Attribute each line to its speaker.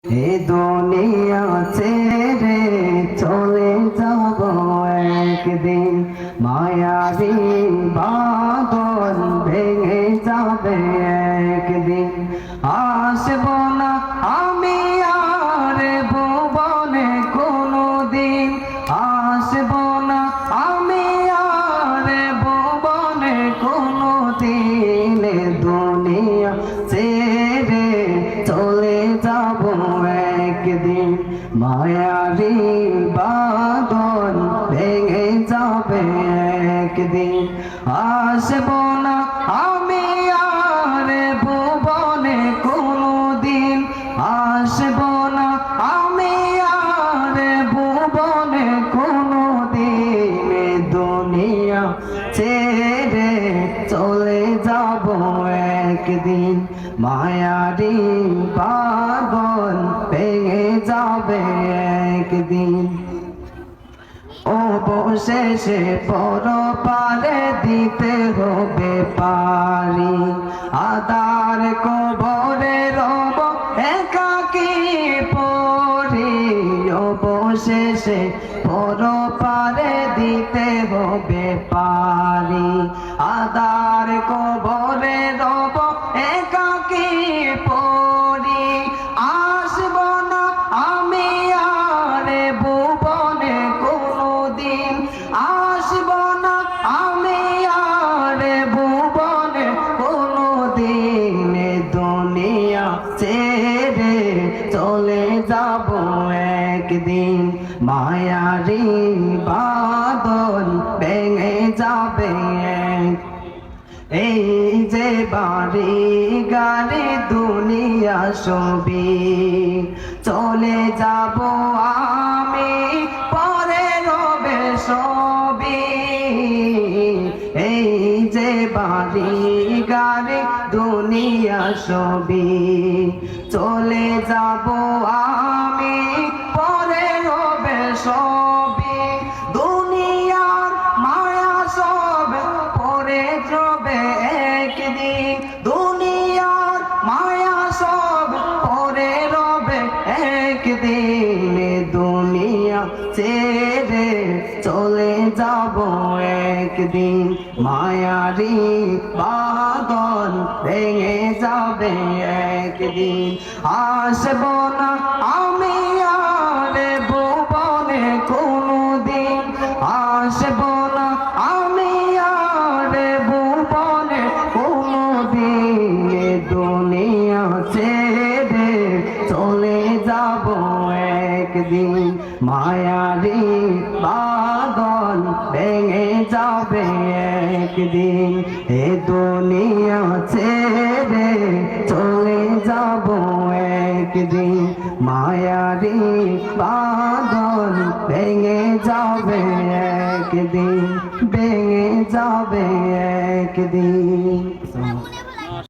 Speaker 1: এ দুনিয়া ছেড়ে চলে যাব একদিন, মায়াবী বাঁধন ভেঙে যাবে একদিন। আসব না আমি আর ভুবনে কোনোদিন, আসব না আমি আর ভুবনে কোনোদিন। দুনিয়া ছেড়ে চলে যাব একদিন, মায়ারি বাঁধন ভেঙে যাবে একদিন। আসব না আমি আর ভুবনে কোনোদিন, আসব না আমি আর ভুবনে কোনোদিন। দুনিয়া ছেড়ে চলে যাব একদিন, মায়ারি বাঁধন ভেঙে যাবে একদিন। অবশেষে পরপারে দিতে হবে পারি, আদার কবরে রব একাকী পড়ি। অবশেষে পরপারে দিতে হবে পারি, আদার কবরে রব একাকী পড়ি। আসব না আমি আর ভুবনে কোনোদিন, আসব না আমি আর ভুবনে কোনোদিন। দুনিয়া ছেড়ে চলে যাব একদিন, মায়ারি বাঁধন ভেঙে যাবে। এই যে বাড়ি গাড়ি দুনিয়া সবই চলে যাব আমি, পরে রবে সবই। এই যে বাড়ি গাড়ি দুনিয়া সবই চলে যাব আমি, পরে রবে সবই। দুনিয়ার মায়া সব পরে যাবে একদিন, দুনিয়ার মায়া সব পরে রবে একদিন। দুনিয়া ছেড়ে চলে যাব একদিন, মায়ারি বাঁধন ভেঙে যাবে একদিন। আসব না আমি আর ভুবনে কোনোদিন, আসব না আমি আর ভুবনে কোনোদিন। দুনিয়া ছেড়ে চলে যাব একদিন, মায়ারি বাঁধন ভেঙে যাবে একদিন। এ দুনিয়া ছেড়ে চলে যাব একদিন, মায়ারি বাঁধন ভেঙে যাবে একদিন, ভেঙে যাবে একদিন।